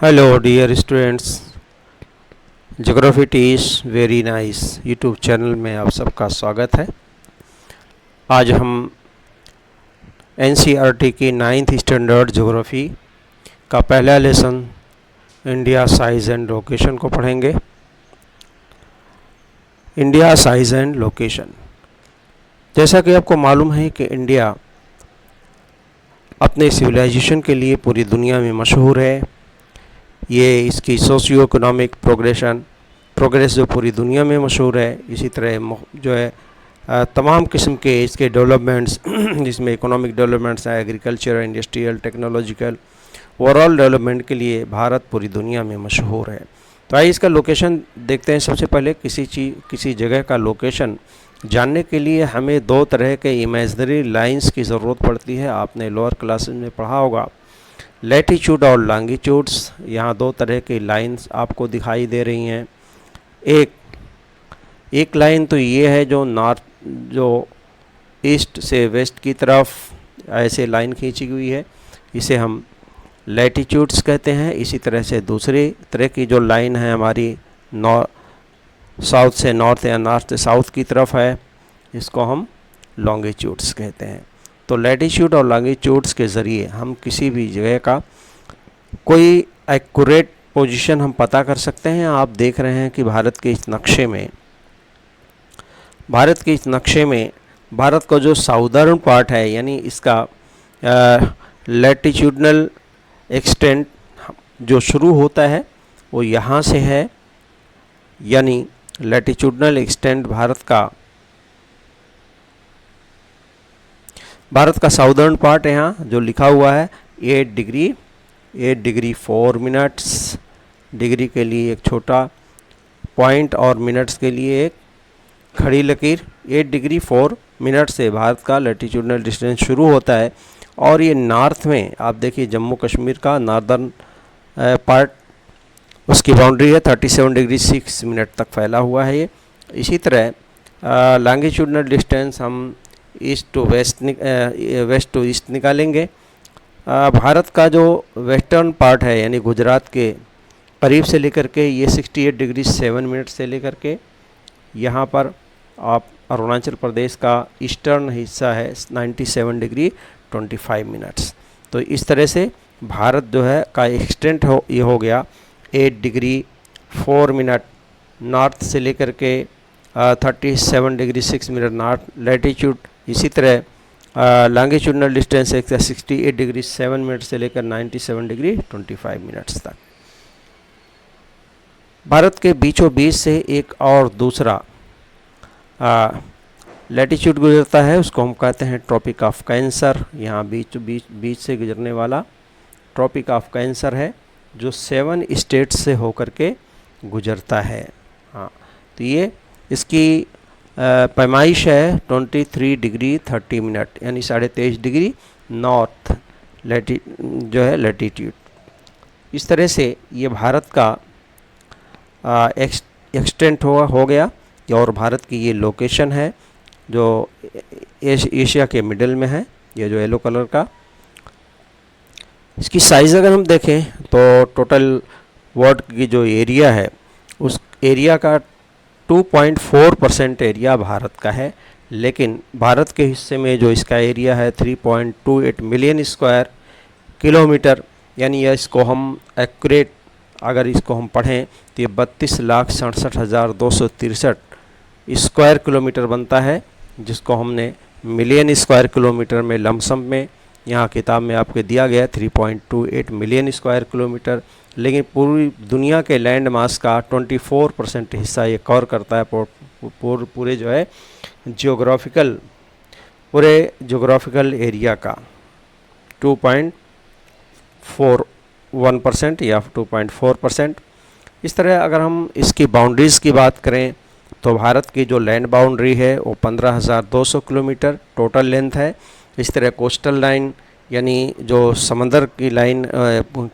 Hello dear students, geography teach very nice YouTube channel में आप सबका स्वागत है। आज हम एनसीईआरटी की 9th स्टैंडर्ड ज्योग्राफी का पहला lesson India size and location को पढ़ेंगे। इंडिया साइज एंड लोकेशन, जैसा कि आपको मालूम है कि इंडिया अपने सिविलाइजेशन के लिए पूरी दुनिया में मशहूर है। ये इसकी सोशियो इकोनॉमिक प्रोग्रेस जो पूरी दुनिया में मशहूर है। इसी तरह जो है तमाम किस्म के इसके डेवलपमेंट्स जिसमें इकोनॉमिक डेवलपमेंट्स हैं, agriculture, industrial, technological, overall development के लिए भारत पूरी दुनिया में मशहूर है। तो आइए इसका लोकेशन देखते हैं। सबसे पहले किसी जगह का लोकेशन जानने के लिए हमें दो तरह के इमेजनरी लाइंस की ज़रूरत पड़ती है। आपने लोअर क्लासेस में पढ़ा होगा लैटीट्यूड और लॉन्गिट्यूड्स। यहाँ दो तरह की लाइंस आपको दिखाई दे रही हैं। एक लाइन तो ये है जो ईस्ट से वेस्ट की तरफ ऐसे लाइन खींची हुई है, इसे हम लैटीट्यूड्स कहते हैं। इसी तरह से दूसरी तरह की जो लाइन है हमारी साउथ से नॉर्थ या नॉर्थ से साउथ की तरफ है, इसको हम लॉन्गिट्यूड्स कहते हैं। तो लैटीट्यूड और लॉन्गिट्यूड्स के ज़रिए हम किसी भी जगह का कोई एक्यूरेट पोजीशन हम पता कर सकते हैं। आप देख रहे हैं कि भारत के इस नक्शे में भारत का जो साउदर्न पार्ट है, यानी इसका लैटीट्यूडनल एक्सटेंट जो शुरू होता है वो यहाँ से है, यानी लैटीट्यूडनल एक्सटेंट भारत का साउदर्न पार्ट यहाँ जो लिखा हुआ है 8 डिग्री 4 मिनट्स, डिग्री के लिए एक छोटा पॉइंट और मिनट्स के लिए एक खड़ी लकीर। 8 डिग्री 4 मिनट से भारत का लैटीट्यूडनल डिस्टेंस शुरू होता है। और ये नॉर्थ में आप देखिए जम्मू कश्मीर का नॉर्दर्न पार्ट, उसकी बाउंड्री है 37 डिग्री 6 मिनट तक फैला हुआ है ये। इसी तरह लॉन्गिट्यूडनल डिस्टेंस हम वेस्ट टू ईस्ट निकालेंगे। भारत का जो वेस्टर्न पार्ट है, यानी गुजरात के करीब से लेकर के ये 68 डिग्री 7 मिनट से लेकर के यहाँ पर आप अरुणाचल प्रदेश का ईस्टर्न हिस्सा है 97 डिग्री 25 मिनट्स। तो इस तरह से भारत जो है का एक्सटेंट ये हो गया 8 डिग्री 4 मिनट नॉर्थ से लेकर के 37 डिग्री 6 मिनट नॉर्थ लैटीट्यूड। इसी तरह लॉन्गिट्यूडनल डिस्टेंस है 68 डिग्री 7 मिनट से लेकर 97 डिग्री 25 मिनट्स तक। भारत के बीचों बीच से एक और दूसरा लैटीट्यूड गुजरता है, उसको हम कहते हैं ट्रॉपिक ऑफ कैंसर। यहाँ बीच से गुजरने वाला ट्रॉपिक ऑफ कैंसर है जो 7 स्टेट्स से होकर के गुजरता है। हाँ, तो ये इसकी पैमाइश है 23 डिग्री 30 मिनट, यानी 23.5 डिग्री नॉर्थ लैटीट्यूड। इस तरह से ये भारत का एक्सटेंट हो गया। और भारत की ये लोकेशन है जो एशिया के मिडल में है, ये जो येलो कलर का। इसकी साइज़ अगर हम देखें तो टोटल वर्ल्ड की जो एरिया है उस एरिया का 2.4% एरिया भारत का है। लेकिन भारत के हिस्से में जो इसका एरिया है 3.28 मिलियन स्क्वायर किलोमीटर, यानी इसको हम एक्यूरेट अगर इसको हम पढ़ें तो ये 32,67,263 स्क्वायर किलोमीटर बनता है, जिसको हमने मिलियन स्क्वायर किलोमीटर में लमसम में यहाँ किताब में आपके दिया गया 3.28 मिलियन स्क्वायर किलोमीटर। लेकिन पूरी दुनिया के लैंड मास का 24% हिस्सा ये कवर करता है पूरे जो है जियोग्राफिकल एरिया का 2.41% या 2.4%। इस तरह अगर हम इसकी बाउंड्रीज़ की बात करें तो भारत की जो लैंड बाउंड्री है वो 15,200 किलोमीटर टोटल लेंथ है। इस तरह कोस्टल लाइन यानी जो समंदर की लाइन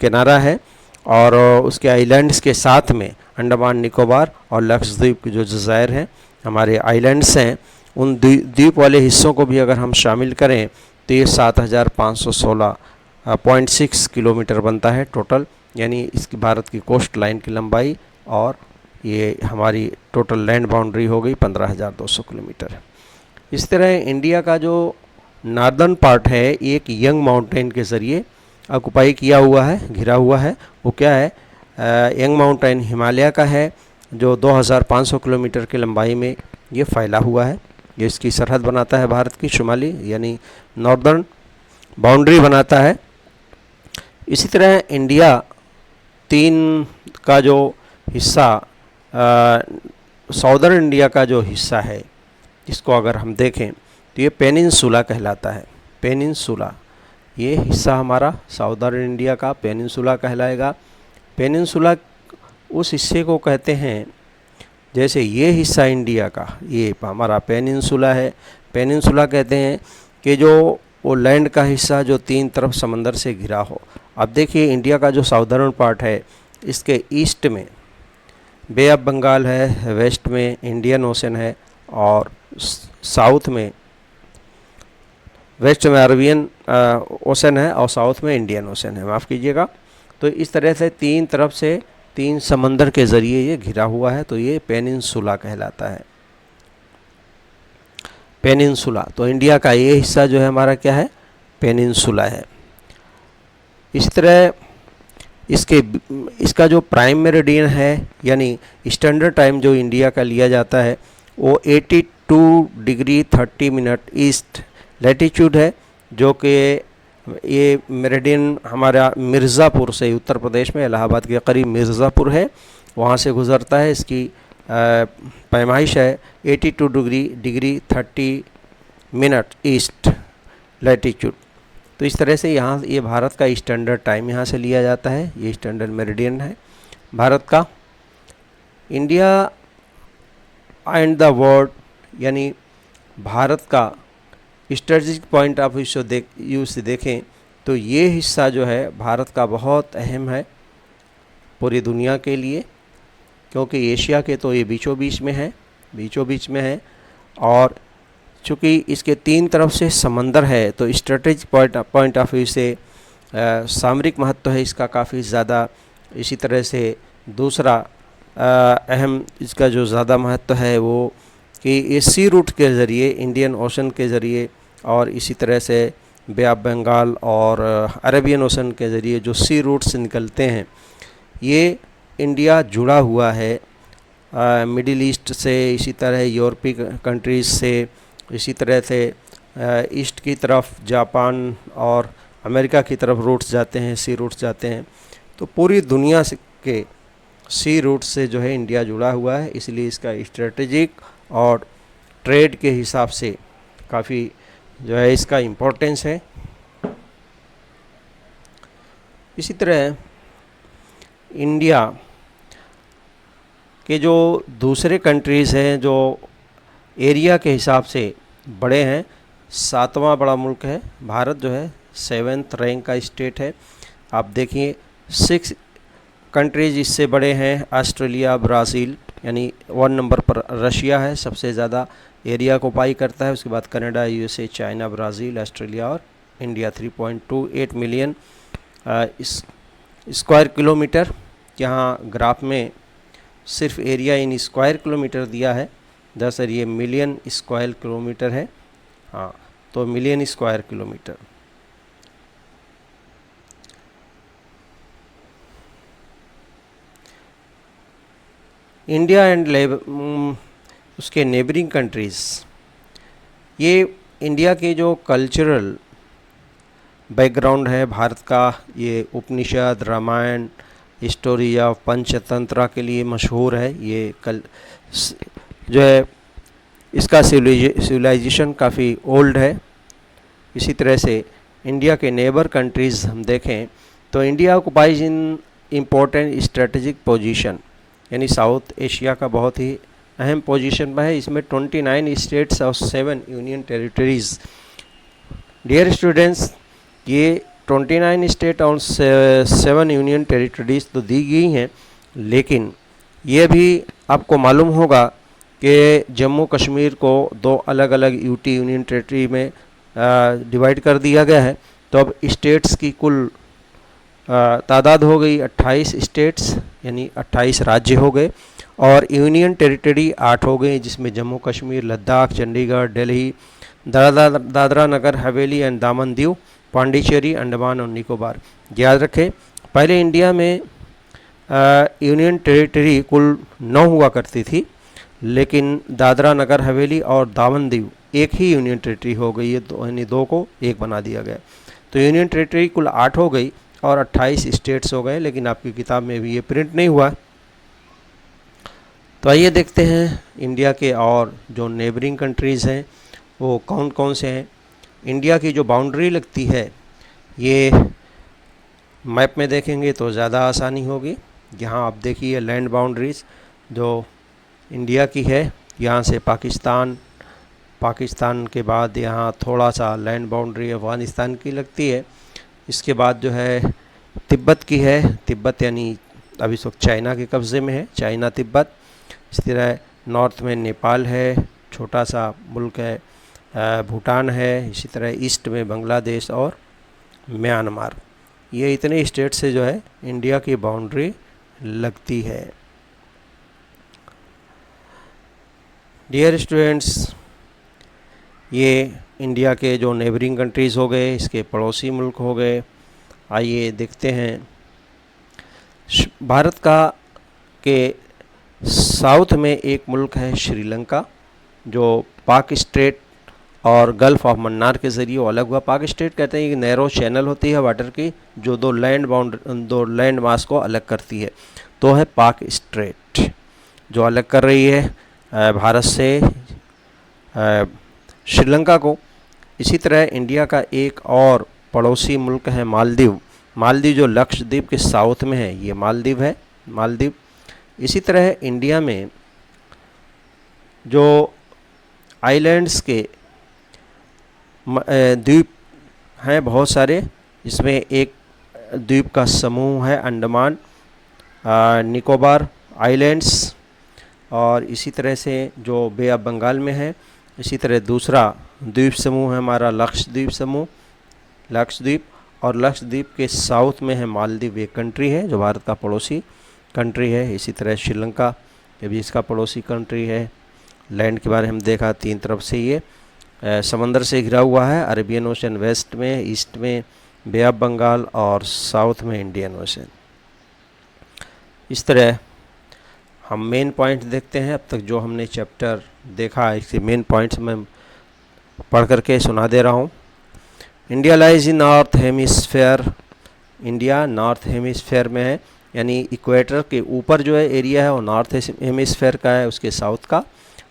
किनारा है, और उसके आइलैंड्स के साथ में अंडमान निकोबार और लक्षद्वीप के जो जज़ायर हैं हमारे आइलैंड्स हैं, उन द्वीप वाले हिस्सों को भी अगर हम शामिल करें तो ये 7,516.6 किलोमीटर बनता है टोटल यानी इसकी भारत की कोस्ट लाइन की लंबाई, और ये हमारी टोटल लैंड बाउंड्री हो गई 15,200 किलोमीटर। इस तरह इंडिया का जो नॉर्दर्न पार्ट है एक यंग माउंटेन के ज़रिए ऑक्युपाई किया हुआ है, घिरा हुआ है। वो क्या है? यंग माउंटेन हिमालय का है, जो 2,500 किलोमीटर की लंबाई में ये फैला हुआ है। ये इसकी सरहद बनाता है भारत की शुमाली यानी नॉर्दर्न बाउंड्री बनाता है। इसी तरह इंडिया तीन का जो हिस्सा, साउदर्न इंडिया का जो हिस्सा है, इसको अगर हम देखें तो ये पेनिनसुला कहलाता है। पेनिनसुला, ये हिस्सा हमारा साउदर्न इंडिया का पेनिनसुला कहलाएगा। पेनिनसुला उस हिस्से को कहते हैं, जैसे ये हिस्सा इंडिया का ये हमारा पेनिनसुला है। पेनिनसुला कहते हैं कि जो वो लैंड का हिस्सा जो तीन तरफ समंदर से घिरा हो। अब देखिए इंडिया का जो साउदर्न पार्ट है, इसके ईस्ट में बे ऑफ बंगाल है, वेस्ट में इंडियन ओशन है, और साउथ में वेस्ट में अरबियन ओशन है, और साउथ में इंडियन ओशन है, माफ़ कीजिएगा। तो इस तरह से तीन तरफ से तीन समंदर के ज़रिए ये घिरा हुआ है, तो ये पेनिनसुला कहलाता है। पेनिनसुला, तो इंडिया का ये हिस्सा जो है हमारा क्या है? पेनिनसुला है। इस तरह इसका जो प्राइम मेरिडियन है यानी स्टैंडर्ड टाइम जो इंडिया का लिया जाता है वो 82 डिग्री 30 मिनट ईस्ट लैटीट्यूड है, जो कि ये मेरिडियन हमारा मिर्ज़ापुर से, उत्तर प्रदेश में इलाहाबाद के करीब मिर्ज़ापुर है, वहाँ से गुज़रता है। इसकी पैमाइश है 82 डिग्री 30 मिनट ईस्ट लैटीट्यूड। तो इस तरह से यहाँ ये भारत का स्टैंडर्ड टाइम यहाँ से लिया जाता है, ये स्टैंडर्ड मेरिडियन है भारत का। इंडिया एंड द वर्ल्ड यानी भारत का स्ट्रेटजिक पॉइंट ऑफ व्यू से देखें तो ये हिस्सा जो है भारत का बहुत अहम है पूरी दुनिया के लिए, क्योंकि एशिया के तो ये बीचों बीच में है, और चूँकि इसके तीन तरफ से समंदर है तो स्ट्रेटेजिक पॉइंट ऑफ व्यू से सामरिक महत्व है इसका काफ़ी ज़्यादा। इसी तरह से दूसरा अहम इसका जो ज़्यादा महत्व है वो कि ये सी रूट के ज़रिए, इंडियन ओशन के ज़रिए, और इसी तरह से बे ऑफ बंगाल और अरेबियन ओशन के ज़रिए जो सी रूट्स निकलते हैं, ये इंडिया जुड़ा हुआ है मिडिल ईस्ट से, इसी तरह यूरोपीय कंट्रीज़ से, इसी तरह से ईस्ट की तरफ जापान और अमेरिका की तरफ रूट्स जाते हैं, सी रूट्स जाते हैं। तो पूरी दुनिया के सी रूट से जो है इंडिया जुड़ा हुआ है, इसलिए इसका स्ट्रेटेजिक और ट्रेड के हिसाब से काफ़ी जो है इसका इम्पोर्टेंस है। इसी तरह इंडिया के जो दूसरे कंट्रीज़ हैं जो एरिया के हिसाब से बड़े हैं, 7वां बड़ा मुल्क है भारत, जो है 7th रैंक का स्टेट है। आप देखिए 6 कंट्रीज इससे बड़े हैं, ऑस्ट्रेलिया, ब्राज़ील, यानी 1 नंबर पर रशिया है, सबसे ज़्यादा एरिया को ऑक्युपाई करता है। उसके बाद Canada, USA, China, Brazil, Australia और इंडिया 3.28 मिलियन स्क्वायर किलोमीटर। यहाँ ग्राफ में सिर्फ एरिया इन स्क्वायर किलोमीटर दिया है, दरअसल ये मिलियन स्क्वायर किलोमीटर है। हाँ, तो million square kilometre. India and उसके नेबरिंग कंट्रीज़, ये इंडिया के जो कल्चरल बैकग्राउंड है भारत का, ये उपनिषद, रामायण, स्टोरी ऑफ पंचतंत्रा के लिए मशहूर है। ये जो है इसका सिविलाइजेशन काफ़ी ओल्ड है। इसी तरह से इंडिया के नेबर कंट्रीज़ हम देखें तो इंडिया ऑक्युपाइज इन इम्पोर्टेंट स्ट्रेटेजिक पोजीशन, यानी साउथ एशिया का बहुत ही अहम पोजीशन में है। इसमें 29 स्टेट्स और 7 यूनियन टेरिटरीज़। डियर स्टूडेंट्स, ये 29 स्टेट और 7 यूनियन टेरिटरीज़ तो दी गई हैं, लेकिन ये भी आपको मालूम होगा कि जम्मू कश्मीर को 2 अलग अलग यूटी यूनियन टेरिटरी में डिवाइड कर दिया गया है। तो अब स्टेट्स की कुल तादाद हो गई 28 स्टेट्स, यानी 28 राज्य हो गए, और यूनियन टेरिटरी 8 हो गए, जिसमें जम्मू कश्मीर, लद्दाख, चंडीगढ़, दिल्ली, दादरा नगर हवेली एंड दामन दीव, पांडिचेरी, अंडमान और निकोबार। याद रखें, पहले इंडिया में यूनियन टेरिटरी कुल 9 हुआ करती थी, लेकिन दादरा नगर हवेली और दामन दीव एक ही यूनियन टेरिटरी हो गई है, यानी 2 को 1 बना दिया गया। तो यूनियन टेरिटरी कुल 8 हो गई और 28 स्टेट्स हो गए, लेकिन आपकी किताब में भी ये प्रिंट नहीं हुआ। तो आइए देखते हैं इंडिया के और जो नेबरिंग कंट्रीज़ हैं वो कौन कौन से हैं। इंडिया की जो बाउंड्री लगती है, ये मैप में देखेंगे तो ज़्यादा आसानी होगी। यहाँ आप देखिए लैंड बाउंड्रीज़ जो इंडिया की है, यहाँ से पाकिस्तान के बाद यहाँ थोड़ा सा लैंड बाउंड्री अफ़गानिस्तान की लगती है। इसके बाद जो है तिब्बत की है, तिब्बत यानी अभी इस वक्त चाइना के कब्ज़े में है, चाइना तिब्बत। इस तरह नॉर्थ में नेपाल है, छोटा सा मुल्क है, भूटान है। इसी तरह ईस्ट में बांग्लादेश और म्यांमार। ये इतने स्टेट से जो है इंडिया की बाउंड्री लगती है। डियर स्टूडेंट्स, ये इंडिया के जो नेबरिंग कंट्रीज़ हो गए, इसके पड़ोसी मुल्क हो गए। आइए देखते हैं। भारत का के साउथ में एक मुल्क है श्रीलंका, जो पाक स्ट्रेट और गल्फ़ ऑफ मन्नार के ज़रिए वो अलग हुआ। पाक स्ट्रेट कहते हैं कि नैरो चैनल होती है वाटर की, जो दो लैंड मास को अलग करती है, तो है पाक स्ट्रेट, जो अलग कर रही है भारत से श्रीलंका को। इसी तरह इंडिया का एक और पड़ोसी मुल्क है मालदीव। मालदीव जो लक्षद्वीप के साउथ में है, ये मालदीव है, मालदीव। इसी तरह इंडिया में जो आइलैंड्स के द्वीप हैं बहुत सारे, इसमें एक द्वीप का समूह है अंडमान निकोबार आइलैंड्स, और इसी तरह से जो बे ऑफ बंगाल में है। इसी तरह दूसरा द्वीप समूह है हमारा लक्षद्वीप समूह, लक्षद्वीप, और लक्षद्वीप के साउथ में है मालदीव, एक कंट्री है जो भारत का पड़ोसी कंट्री है। इसी तरह श्रीलंका ये भी इसका पड़ोसी कंट्री है। लैंड के बारे में हम देखा, 3 तरफ से ये समंदर से घिरा हुआ है, अरेबियन ओशन वेस्ट में, ईस्ट में बे ऑफ बंगाल और साउथ में इंडियन ओशन। इस तरह हम मेन पॉइंट देखते हैं। अब तक जो हमने चैप्टर देखा है, इसके मेन पॉइंट्स मैं पढ़ करके सुना दे रहा हूँ। India lies in north hemisphere, India north hemisphere में है, यानी इक्वेटर के ऊपर जो है एरिया है वो नॉर्थ हेमिस्फेयर का है, उसके साउथ का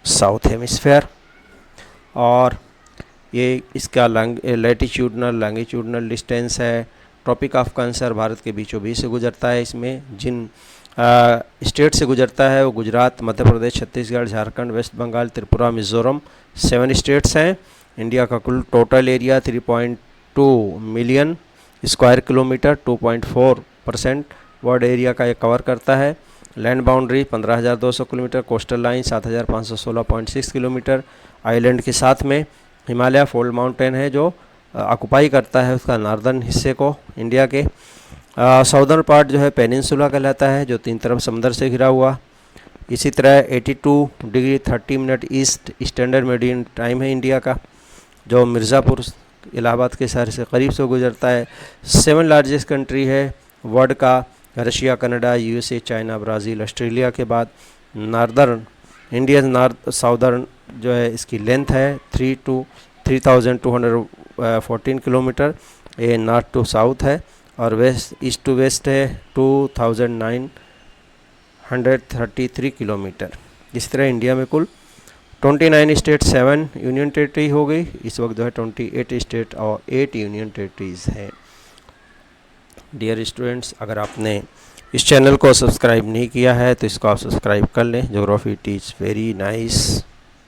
साउथ हेमिस्फेयर। और ये इसका लैटिट्यूडनल लैंगिट्यूडनल डिस्टेंस है। ट्रॉपिक ऑफ कैंसर भारत के बीचों बीच से गुजरता है। इसमें जिन स्टेट से गुजरता है वो गुजरात, मध्य प्रदेश, छत्तीसगढ़, झारखंड, वेस्ट बंगाल, त्रिपुरा, मिज़ोरम, 7 स्टेट्स हैं। इंडिया का कुल total area 3.2 million square kilometre, 2.4% world area का ये कवर करता है। Land boundary 15,200 kilometre, coastal line 7,516.6 kilometre. Island के साथ में हिमालय फोल्ड माउंटेन है जो ऑक्युपाई करता है उसका नॉर्दर्न हिस्से को इंडिया के। साउदर्न पार्ट जो है पेनिनसुला कहलाता है, जो 3 तरफ समंदर से घिरा हुआ। इसी तरह 82 degree 30 minute east standard meridian time है इंडिया का, जो मिर्ज़ापुर इलाहाबाद के शहर से करीब से गुजरता है। 7 लार्जेस्ट कंट्री है वर्ल्ड का, Russia, Canada, USA, China, Brazil, Australia के बाद। नॉर्दर्न इंडिया साउदर्न जो है इसकी लेंथ है 3,214 किलोमीटर, ये नॉर्थ टू साउथ है, और वेस्ट ईस्ट टू वेस्ट है 2,933 किलोमीटर। इस तरह इंडिया में कुल 29 स्टेट, 7 यूनियन टेरिटरी हो गई। इस वक्त जो है 28 स्टेट और 8 यूनियन टेरिटरीज़ हैं। डियर स्टूडेंट्स, अगर आपने इस चैनल को सब्सक्राइब नहीं किया है तो इसको आप सब्सक्राइब कर लें। Geography it is very nice.